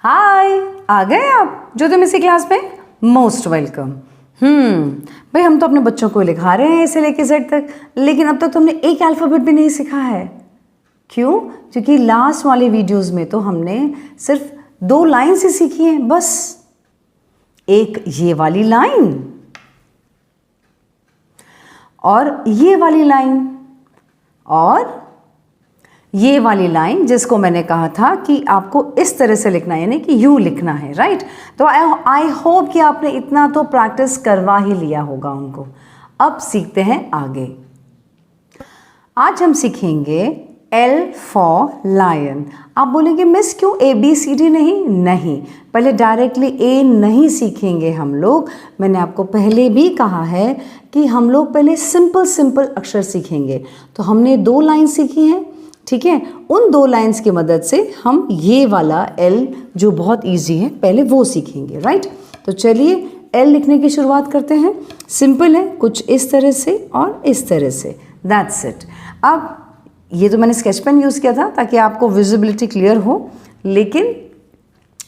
हाय, आ गए आप ज्योतिर्मसी क्लास में। Most welcome. भाई हम तो अपने बच्चों को लिखा रहे हैं ऐसे लेके जेड तक, लेकिन अब तक तो हमने एक अल्फ़ाबेट भी नहीं सीखा है। क्यों? क्योंकि लास्ट वाले वीडियोस में तो हमने सिर्फ 2 लाइन्स ही सीखी हैं बस। एक ये वाली लाइन और ये वाली लाइन और ये वाली लाइन, जिसको मैंने कहा था कि आपको इस तरह से लिखना है, यानी कि यूं लिखना है, राइट। तो आई होप कि आपने इतना तो प्रैक्टिस करवा ही लिया होगा उनको। अब सीखते हैं आगे। आज हम सीखेंगे L फॉर लायन। आप बोलेंगे मिस क्यों ABCD नहीं, पहले डायरेक्टली A नहीं सीखेंगे हम लोग। मैंने आपको पहले भी कहा है कि हम लोग पहले सिंपल अक्षर सीखेंगे। तो हमने 2 लाइन सीखी हैं, ठीक है। उन 2 लाइंस की मदद से हम ये वाला L जो बहुत इजी है पहले वो सीखेंगे, राइट। तो चलिए L लिखने की शुरुआत करते हैं। सिंपल है, कुछ इस तरह से और इस तरह से, दैट्स इट। अब ये तो मैंने स्केच पेन यूज़ किया था ताकि आपको विजिबिलिटी क्लियर हो, लेकिन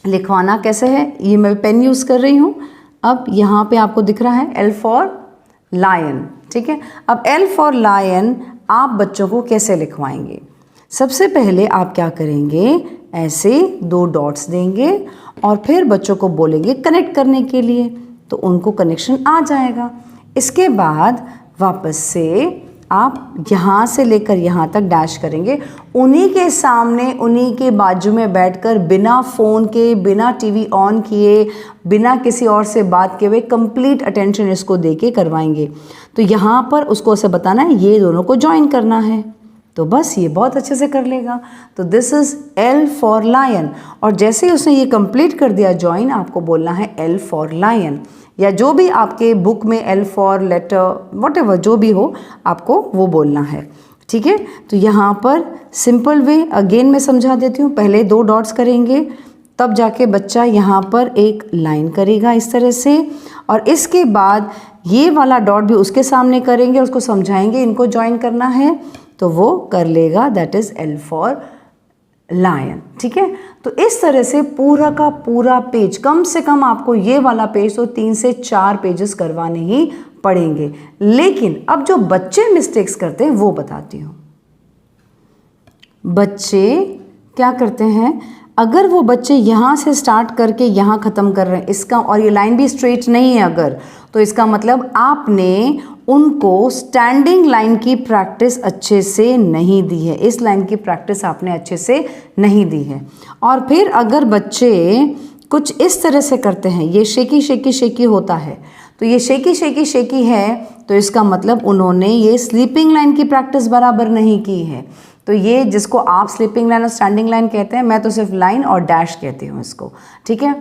लिखवाना कैसे है ये मैं पेन यूज़ कर रही हूँ। अब यहाँ पे आपको दिख रहा है L फॉर लायन, ठीक है। अब L फॉर लायन आप बच्चों को कैसे लिखवाएंगे? सबसे पहले आप क्या करेंगे, ऐसे 2 डॉट्स देंगे और फिर बच्चों को बोलेंगे कनेक्ट करने के लिए, तो उनको कनेक्शन आ जाएगा। इसके बाद वापस से आप यहाँ से लेकर यहाँ तक डैश करेंगे। उन्हीं के सामने, उन्हीं के बाजू में बैठकर बिना फ़ोन के, बिना टीवी ऑन किए, बिना किसी और से बात किए हुए कंप्लीट अटेंशन इसको देके करवाएंगे। तो यहाँ पर उसको ऐसे बताना है ये दोनों को ज्वाइन करना है, तो बस ये बहुत अच्छे से कर लेगा। तो this is L for lion. और जैसे ही उसने ये कंप्लीट कर दिया ज्वाइन, आपको बोलना है L फॉर लायन, या जो भी आपके बुक में L फॉर लेटर व्हाटएवर जो भी हो आपको वो बोलना है, ठीक है। तो यहाँ पर सिंपल वे अगेन मैं समझा देती हूँ। पहले 2 डॉट्स करेंगे, तब जाके बच्चा यहाँ पर एक लाइन करेगा इस तरह से, और इसके बाद ये वाला डॉट भी उसके सामने करेंगे और उसको समझाएंगे इनको ज्वाइन करना है, तो वो कर लेगा। That is L for lion, ठीक है। तो इस तरह से पूरा का पूरा पेज, कम से कम आपको ये वाला पेज तो 3 से 4 पेजेस करवाने ही पड़ेंगे। लेकिन अब जो बच्चे मिस्टेक्स करते हैं वो बताती हूँ। बच्चे क्या करते हैं, अगर वो बच्चे यहाँ से स्टार्ट करके यहाँ ख़त्म कर रहे हैं इसका, और ये लाइन भी स्ट्रेट नहीं है अगर, तो इसका मतलब आपने उनको स्टैंडिंग लाइन की प्रैक्टिस अच्छे से नहीं दी है। इस लाइन की प्रैक्टिस आपने अच्छे से नहीं दी है। और फिर अगर बच्चे कुछ इस तरह से करते हैं, ये शेकी होता है, तो ये शेकी है, तो इसका मतलब उन्होंने ये स्लीपिंग लाइन की प्रैक्टिस बराबर नहीं की है। तो ये जिसको आप स्लीपिंग लाइन और स्टैंडिंग लाइन कहते हैं, मैं तो सिर्फ लाइन और डैश कहती हूँ इसको, ठीक है।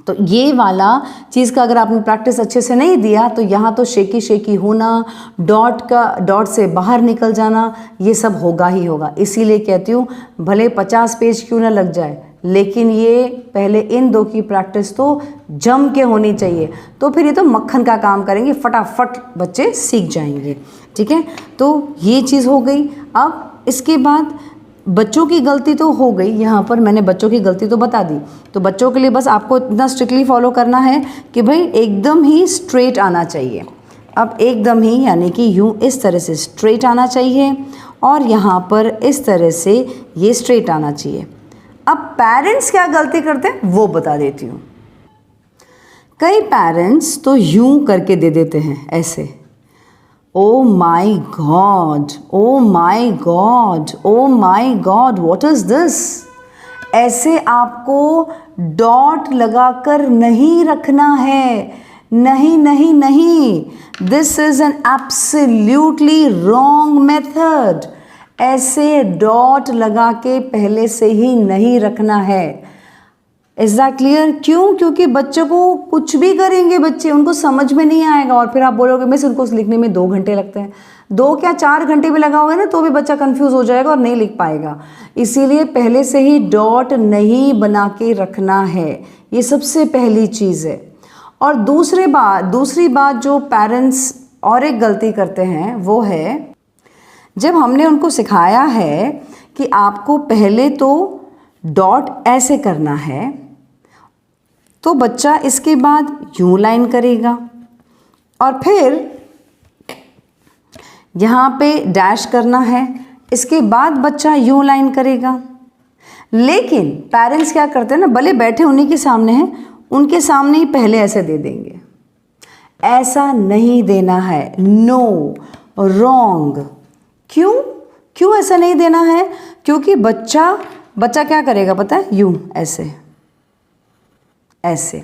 तो ये वाला चीज़ का अगर आपने प्रैक्टिस अच्छे से नहीं दिया, तो यहाँ तो शेकी होना, डॉट से बाहर निकल जाना, ये सब होगा ही होगा। इसीलिए कहती हूँ भले 50 पेज क्यों ना लग जाए, लेकिन ये पहले इन 2 की प्रैक्टिस तो जम के होनी चाहिए। तो फिर ये तो मक्खन का काम करेंगे, फटाफट बच्चे सीख जाएंगे, ठीक है। तो ये चीज़ हो गई। अब इसके बाद बच्चों की गलती तो हो गई, यहाँ पर मैंने बच्चों की गलती तो बता दी। तो बच्चों के लिए बस आपको इतना स्ट्रिक्टली फॉलो करना है कि भाई एकदम ही स्ट्रेट आना चाहिए। अब एकदम ही यानी कि यूँ इस तरह से स्ट्रेट आना चाहिए, और यहाँ पर इस तरह से ये स्ट्रेट आना चाहिए। अब पेरेंट्स क्या गलती करते हैं वो बता देती हूँ। कई पेरेंट्स तो यूँ करके दे देते हैं ऐसे, oh my God, oh my God, oh my God, what is this. ऐसे आपको डॉट लगाकर नहीं रखना है, नहीं, this is an absolutely wrong method. ऐसे डॉट लगा के पहले से ही नहीं रखना है। Is that clear? क्यों? क्योंकि बच्चों को कुछ भी करेंगे बच्चे, उनको समझ में नहीं आएगा, और फिर आप बोलोगे मिस उनको लिखने में 2 घंटे लगते हैं। 2 क्या 4 घंटे भी लगाओगे ना तो भी बच्चा कंफ्यूज हो जाएगा और नहीं लिख पाएगा। इसीलिए पहले से ही डॉट नहीं बना के रखना है, ये सबसे पहली चीज़ है। और दूसरी बात जो पेरेंट्स और एक गलती करते हैं वो है, जब हमने उनको सिखाया है कि आपको पहले तो डॉट ऐसे करना है तो बच्चा इसके बाद यूं लाइन करेगा और फिर यहाँ पे डैश करना है, इसके बाद बच्चा यूं लाइन करेगा। लेकिन पेरेंट्स क्या करते हैं ना, भले बैठे उन्हीं के सामने हैं, उनके सामने ही पहले ऐसे दे देंगे। ऐसा नहीं देना है, नो, रॉन्ग। क्यों क्यों ऐसा नहीं देना है? क्योंकि बच्चा क्या करेगा पता है, यूं ऐसे ऐसे।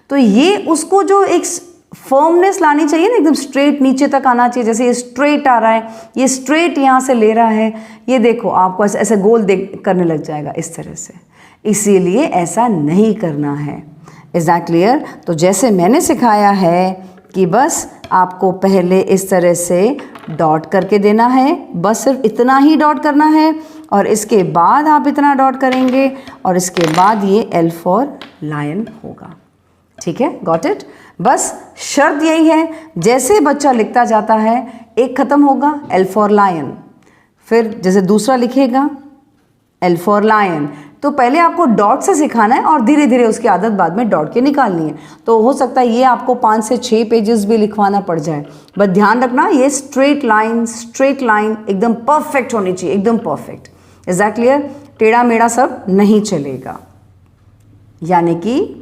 तो ये उसको जो एक फर्मनेस लानी चाहिए ना, एकदम स्ट्रेट नीचे तक आना चाहिए। जैसे ये स्ट्रेट आ रहा है, ये स्ट्रेट यहाँ से ले रहा है, ये देखो आपको ऐसे ऐसे गोल करने लग जाएगा इस तरह से। इसीलिए ऐसा नहीं करना है। Is that clear? तो जैसे मैंने सिखाया है कि बस आपको पहले इस तरह से डॉट करके देना है, बस सिर्फ इतना ही डॉट करना है, और इसके बाद आप इतना डॉट करेंगे और इसके बाद ये L फॉर लायन होगा। ठीक है, गॉट इट? बस शर्त यही है, जैसे बच्चा लिखता जाता है एक खत्म होगा L फॉर लायन, फिर जैसे दूसरा लिखेगा L फॉर लायन। तो पहले आपको डॉट से सिखाना है और धीरे धीरे उसकी आदत बाद में डॉट के निकालनी है। तो हो सकता है ये आपको 5 से 6 पेजेस भी लिखवाना पड़ जाए, बस ध्यान रखना ये स्ट्रेट लाइन एकदम परफेक्ट होनी चाहिए, एकदम परफेक्ट। Is that clear? टेढ़ा मेढ़ा सब नहीं चलेगा, यानी कि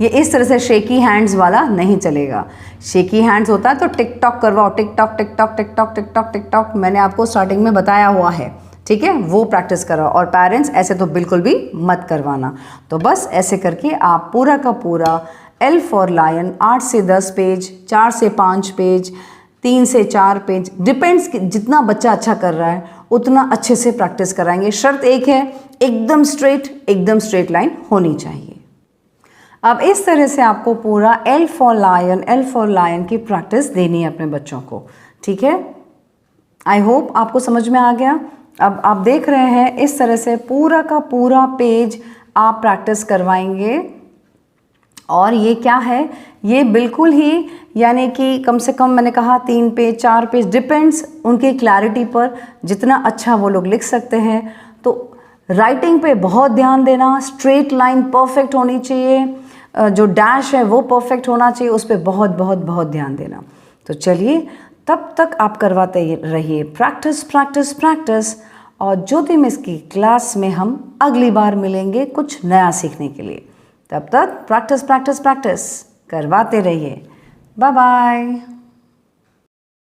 ये इस तरह से शेकी हैंड्स वाला नहीं चलेगा। शेकी हैंड्स होता है तो टिक टॉक करवाओ, tick tock tick tock tick tock tick tock tick tock, मैंने आपको स्टार्टिंग में बताया हुआ है। ठीक है, वो प्रैक्टिस कराओ। और पेरेंट्स ऐसे तो बिल्कुल भी मत करवाना। तो बस ऐसे करके आप पूरा का पूरा L फॉर लायन 8 से 10 पेज, 4 से 5 पेज, 3 से 4 पेज, डिपेंड्स जितना बच्चा अच्छा कर रहा है उतना अच्छे से प्रैक्टिस कराएंगे। शर्त एक है, एकदम स्ट्रेट लाइन होनी चाहिए। अब इस तरह से आपको पूरा L फॉर लायन की प्रैक्टिस देनी है अपने बच्चों को। ठीक है, आई होप आपको समझ में आ गया। अब आप देख रहे हैं इस तरह से पूरा का पूरा पेज आप प्रैक्टिस करवाएंगे। और ये क्या है, ये बिल्कुल ही यानी कि कम से कम मैंने कहा 3 पेज 4 पेज, डिपेंड्स उनकी क्लैरिटी पर, जितना अच्छा वो लोग लिख सकते हैं। तो राइटिंग पे बहुत ध्यान देना, स्ट्रेट लाइन परफेक्ट होनी चाहिए, जो डैश है वो परफेक्ट होना चाहिए, उस पर बहुत बहुत बहुत ध्यान देना। तो चलिए तब तक आप करवाते रहिए प्रैक्टिस। और ज्योति मिस की क्लास में हम अगली बार मिलेंगे कुछ नया सीखने के लिए। तब तक प्रैक्टिस करवाते रहिए। Bye bye.